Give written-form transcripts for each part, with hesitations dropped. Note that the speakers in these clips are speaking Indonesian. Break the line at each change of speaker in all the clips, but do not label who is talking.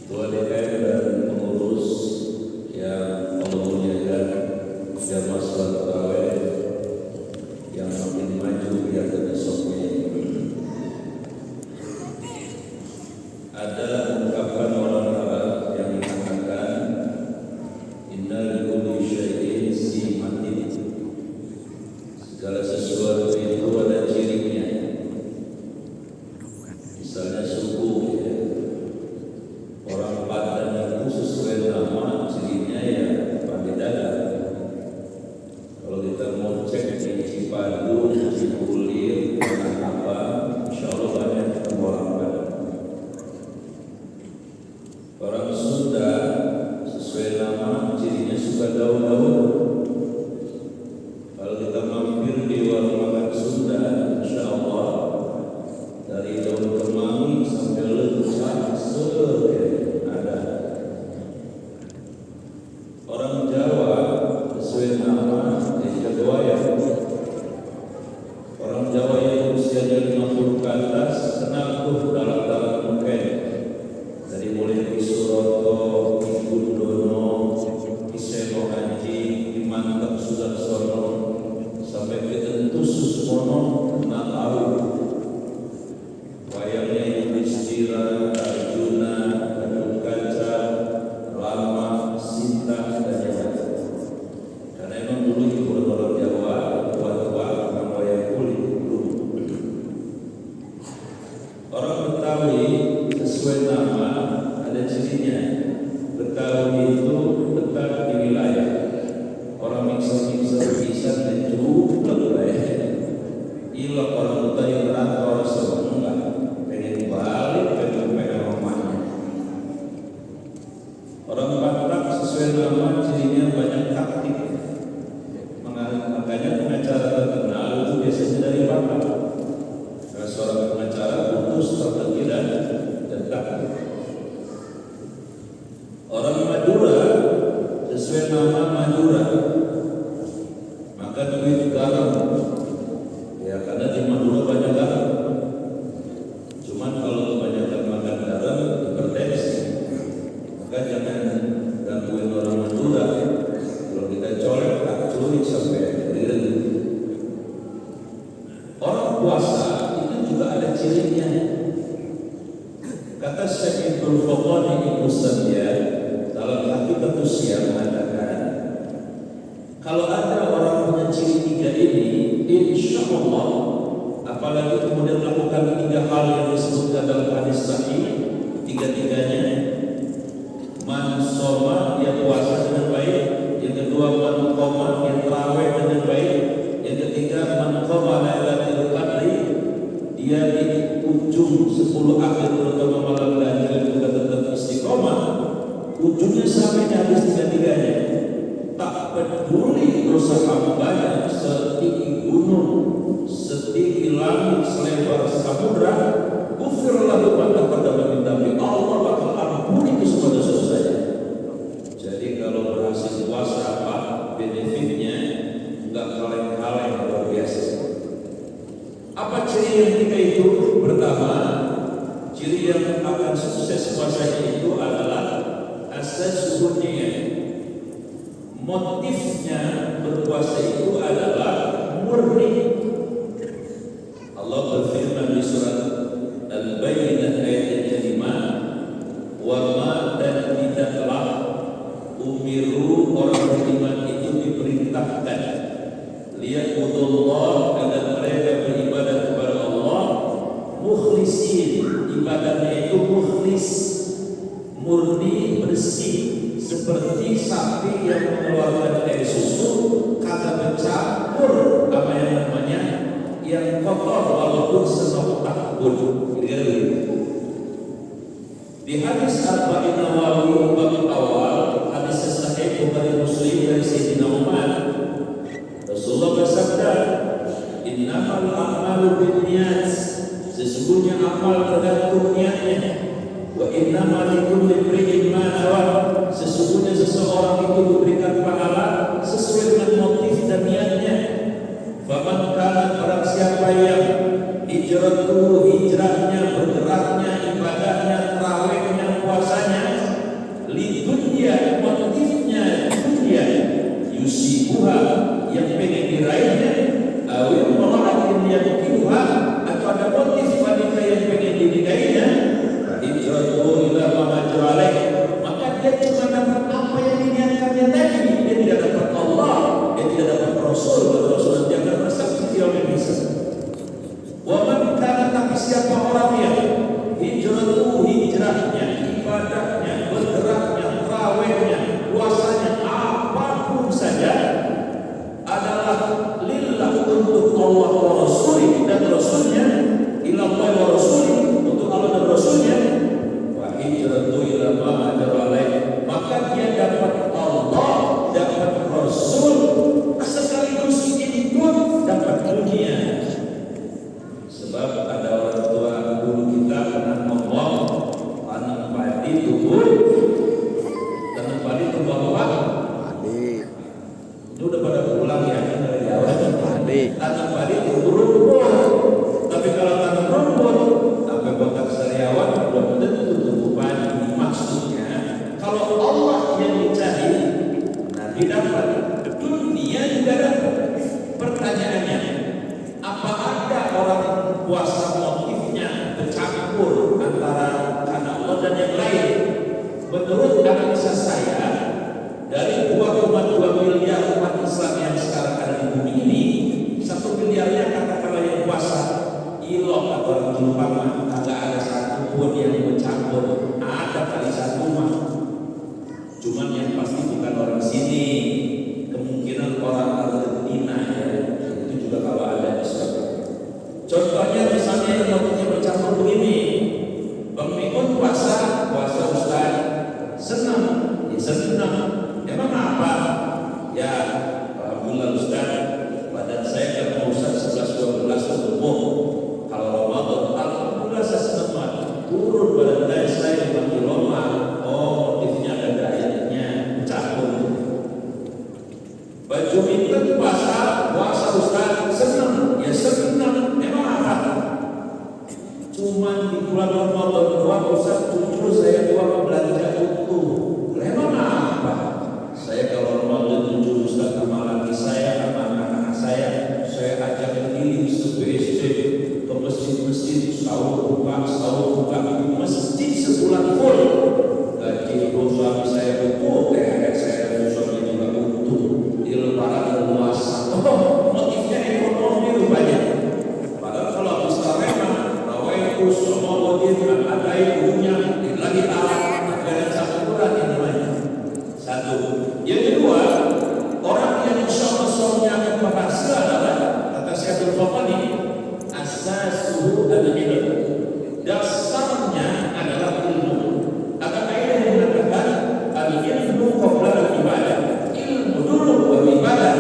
Ketua DPR dan pengurus yang Allah muliakan, jamaah salat tarawih yang makin maju biar besoknya. Ada ungkapan orang Arab yang mengatakan inna likulli syai'in simatin, segala sesuatu itu ada cirinya. Misalnya suku, ya. Orang Padang itu sesuai nama cirinya ya Padang. Kalau kita mau cek di Cipadu, Cipulir, apa, insya Allah banyak ketemu orang Padang. Orang Sunda sesuai nama cirinya suka daun-daun. Kalau kita mampir di warung makan Sunda, insya Allah dari daun kemangi sampai lenca ada. Orang Jawa sesuai nama kedua ya. Orang Jawa yang usianya 50 ke atas kenal tuh dalam mungkin dari mulai Ki Suroto, Ki Gundono, Ki Seno Haji, Ki Mantap Sudarsono sampai ke Entus Susmono kenal tahu. Wayangnya Yudhistira, Arjuna, Gatotkaca, Rama, Sinta, dan yang lain. Karena emang dulu itu orang Jawa tua-tua orang wayang kulit dulu. Orang Betawi sesuai nama ada cirinya. Betawi itu dekat di wilayah. Orang mixer bisa dijual lah. Ilok orang Betawi merantau sebenarnya pengen balik pengen rumahnya. Orang Batak sesuai nama cirinya banyak taktik. Makanya pengacara terkenal itu biasanya dari Batak. Karena seorang pengacara butuh strategi dan taktik. Orang Madura sesuai nama Madura, maka duit garam. Ya karena di Madura banyak garam. Cuman kalau kebanyakan makan garam hipertensi. Maka jangan gangguin orang Madura. Kalau kita colek tak curi sampai diri. Orang puasa itu juga ada cirinya. Kata Syekh Ibnu Faqani Ibnu Sayyid dalam Hakikatus Siyam mengatakan, kalau ada orang punya ciri tiga ini, insya Allah, apalagi kemudian melakukan tiga hal yang disebutkan dalam hadis sahih, tiga-tiganya, man soma, dia puasa dengan baik, yang kedua man qoma, yang tarawih dengan baik, yang ketiga man qoma lailatul qadri, dia di ujung 10 akhir terutama malam ganjil juga tetap istiqomah, ujungnya sampai habis tiga-tiganya. Tak peduli dosa hambanya setinggi gunung, setinggi langit, selebar samudra, ghufir lahu ma taqaddama min dhanbi, Allah bakal ampuni itu semua dosa-dosanya. Jadi kalau berhasil puasa apa benefitnya? Enggak kaleng-kaleng, luar biasa. Apa ciri yang tiga itu? Pertama, ciri yang akan sukses puasanya itu adalah asas sunniyah. Motifnya berpuasa itu adalah murni. Allah berfirman di surat Al-Bayyinah ayat yang 5, wa ma dan tidaklah umiru orang beriman itu diperintahkan liya'budullah agar mereka beribadah kepada Allah mukhlisin, ibadahnya itu mukhlis, murni, bersih, seperti sapi yang mengeluarkan air susu kagak bercampur apa yang namanya yang kotor walaupun senotak pun. Di hadis Arba'in Nawawi bab awal, hadis sahih Bukhari Muslim dari Sayyidina Umar, Rasulullah bersabda, innamal a'malu binniyat, sesungguhnya amal tergantung niatnya. Wa innamal likulli imri'in ma nawa, sesungguhnya seseorang itu diberikan pahala sesuai dengan motif dan niatnya. Faman kana, barang siapa yang hijrahnya, bergeraknya, ibadahnya, tarawihnya, puasanya hijratuhu ila ma hajara alaih, maka dia dapat Allah, dapat Rasul, sekaligus ikut dapat dunia. Sebab ada orang tua guru kita pernah ngomong, tanam padi tumbuh apa? Padi. Ini udah pada pulang ya dari awal. Padi. Tanam padi tumbuh rumput. Tapi kalau tanam rumput sampai botak sariawan belum tentu tumbuh padi. Maksudnya kalau Allah yang dicari, nanti dapat, dunia juga dapat. Pertanyaannya, apa ada orang puasa motifnya bercampur antara karena Allah dan yang lain? Menurut analisa saya, dari 2,2 miliar umat Islam yang sekarang ada di bumi ini, 1 miliarnya katakanlah yang puasa ilok atau orang Jepang, kagak ada satu pun yang bercampur. Ada kali satu mah, cuman yang pasti bukan orang sini, kemungkinan orang Argentina ya, itu juga kalau ada Islam. Contohnya misalnya yang motifnya bercampur begini, Bang Mimun puasa Ustaz, senang, ya senang. Emang apa? Ya, alhamdulillah Ustaz, badan saya kan mau Ustaz 11-12 tumbuh. Kalau Ramadan, alhamdulillah saya senang banget. Turun badan saya 5 kilo mah. Oh, motifnya ada dayanya, campur. Baju minta puasa Ustaz, senang, ya senang. Emang apa? Cuman di bulan Ramadan doang Ustaz, jujur saya doang belanja utuh. Emang apa? Saya kalau Ramadan jujur Ustaz sama laki saya, sama anak-anak saya ajak keliling se-BSD ke masjid-masjid, sahur buka, masjid sebulan full. Gaji suami saya utuh, THR saya suami juga utuh. Di lebaran puasa. Oh, motifnya ekonomi rupanya. Padahal kalau habis Ramadan, rawaitu semua wajib ada ibunya, lagi taat, ada campuran ini namanya. Satu. Yang kedua, orang yang insya Allah suaminya akan berhasil adalah kata Syaikhul Faqani, asasuhu al-ilm. Dasarnya adalah ilmu. Ada kaidah yang mengatakan al-ilmu qabla al-ibadah. Ilmu dulu baru ibadah.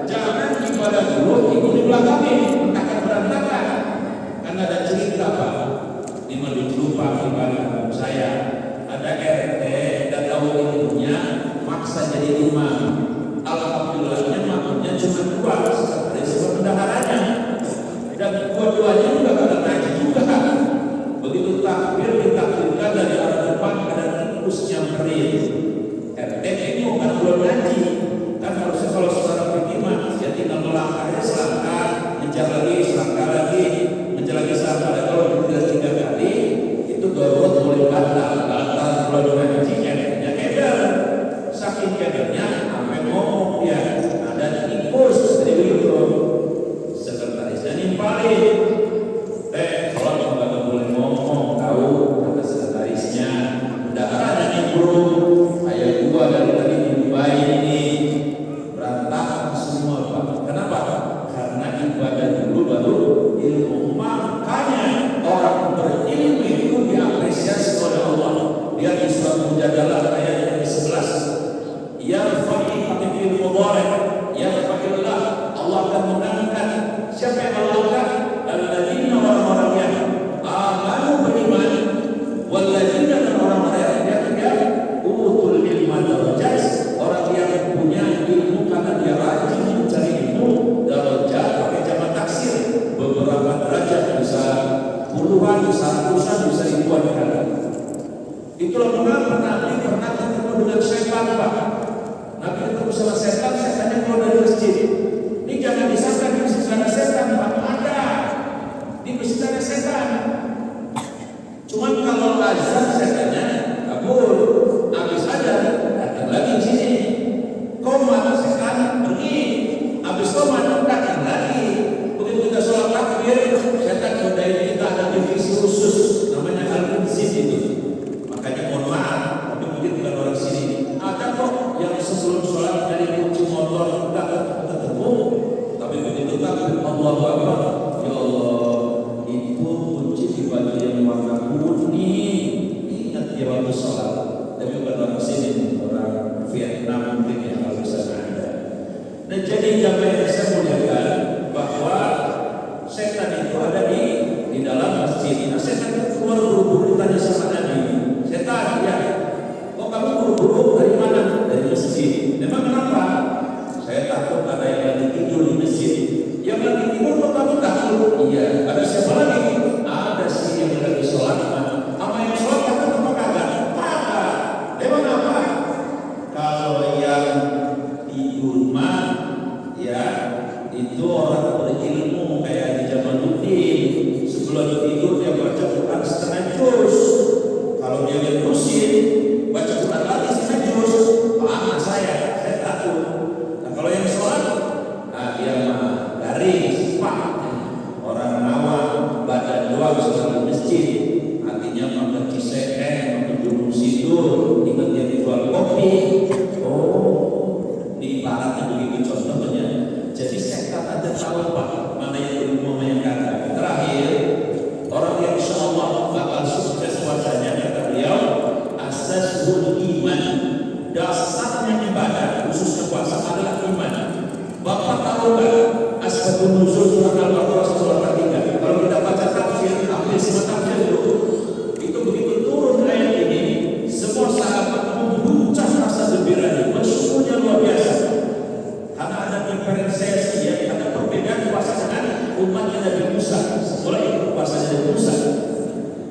Jangan ibadah dulu, ilmu di belakangnya akan berantakan. Karena ada cerita Pak, di lupa ibadah saya ada RT dan tahu ilmunya, maksa jadi imam. Alhamdulillahnya makmumnya cuma 2, sekretaris sama bendaharanya, dan dua-duanya juga pada ngaji juga. Begitu takbir ditakbirkan dari arah depan, ada tikus nyamperin. RT ini bukan belum ngaji, kan harusnya kalau saudara pergi mah ya tinggal melangkahnya selangkah, menjar lagi, selangkah lagi, menjar lagi, selangkah lagi. Kalau tidak 3 kali itu darurat boleh batal kalau ngaji RT-nya keder. Saking kedernya sampai ngomong dia ada tikus dari itu, sekretarisnya nimpalin. Kalau nggak boleh ngomong, tahu kata sekretarisnya, udah ada nimbrung, ayat 2 dari tadi dibayi ini berantakan semua Pak. Kenapa? Karena ibadah dulu baru ilmu. Makanya orang berilmu itu diapresiasi oleh Allah. Lihat di surat Mujadalah ayat yang ke-11. Yarfa'i hatifil mubarak, yarfa'illah, Allah akan mengangkat. Siapa yang Allah angkat? Alladzina orang-orang yang amanu beriman, walladzina dan orang-orang yang utul ilma darajat, orang yang punya ilmu karena dia rajin mencari ilmu. Darajat pakai jamak taksir, beberapa derajat bisa puluhan, bisa ratusan, bisa ribuan kali. Itulah mengapa Nabi pernah ketemu dengan setan Pak. Nabi ketemu sama setan, setannya keluar dari masjid. Ini jangan disangka di masjid ada setan Pak. Ada di masjid ada setan. Cuman kalau azan setannya kabur, habis aja datang lagi di sini. Komat setan pergi, habis komat datang lagi. Begitu kita sholat takbir, setan godain kita, ada divisi khusus namanya al-inzib itu. Makanya mohon maaf, tapi mungkin bukan orang sini. Ada kok yang sebelum sholat dari kunci motor, enggak ketemu sholat. Tapi bukan orang sini, orang Vietnam mungkin yang kalau bisa ada. Dan jadi jamaah yang saya muliakan bahwa setan itu ada di dalam masjid. Nah, setan itu keluar buru-buru tanya sama Nabi. Setan, ya, kok kamu buru-buru dari mana? Dari masjid. Memang kenapa? Saya takut ada yang lagi tidur di masjid. Yang lagi tidur kok kamu takut? Iya. Ada siapa lagi? Ada sih yang lagi sholat. Apa yang sholat takut apa kagak? Kagak. Memang apa? Kalau yang tidur mah, ya itu orang berilmu kayak di zaman dulu. Sebelum tidur dia baca Quran setengah juz. Kalau dia terusin baca Quran lagi setengah juz, panas saya takut. Nah kalau yang sholat, dia mah garing, pak. Orang awam badan doang sholat di masjid, artinya makan cisek, makan gunung sidur, ingat dia dijual kopi. Oh, di baratnya begitu contohnya. Jadi setan ada tahu pak mana yang berilmu mana yang kagak. Terakhir, orang yang insya Allah bakal sukses puasanya kata beliau, asasul iman, dasarnya ibadah khususnya puasa adalah iman. Bapak tahu nggak asbabun nuzul surat Al-Baqarah surat 3? Kalau kita baca tafsir, hampir semua tafsir itu begitu turun ayat ini, semua sahabat memuncak rasa gembiranya, bersyukurnya luar biasa. Karena ada diferensiasi, ya, ada perbedaan puasa dengan umatnya Nabi Musa. Mulai ikut puasanya Nabi Musa.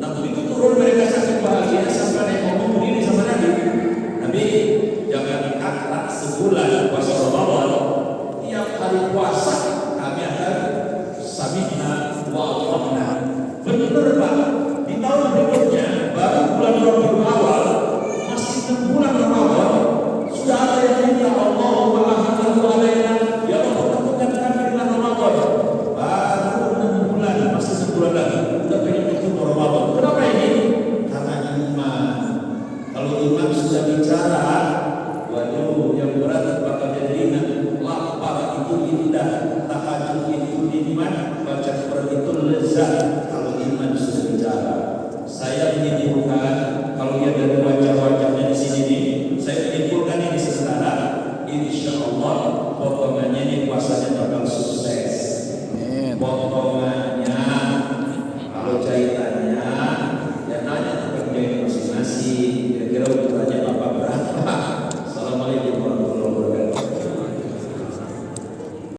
Nah begitu turun mereka sangat bahagia sampai yang ngomong begini sama Nabi. Nabi, jangan kata sebulan puasa Ramadan, tiap hari puasa kami akan sami'na wa ata'na. Benar Pak, di tahun berikutnya baru bulan Rabiul Awal, masih 6 bulan Ramadan, sudah ada yang minta Allahumma ahlahu alaina, ya Allah pertemukan kami dengan Ramadan. Baru 6 bulan, masih 6 bulan lagi, udah pengen ketemu Ramadan. Kenapa ini? Karena iman. Kalau iman sudah bicara, waduh yang berat bakal jadi ringan. Lapar itu indah, tahajud itu nikmat, baca Quran itu lezat. Kalau iman sudah bicara, saya menyimpulkan kalau lihat dari wajah-wajahnya di sini nih, saya menyimpulkan ini sementara, insya Allah potongannya ini puasanya bakal sukses. Potong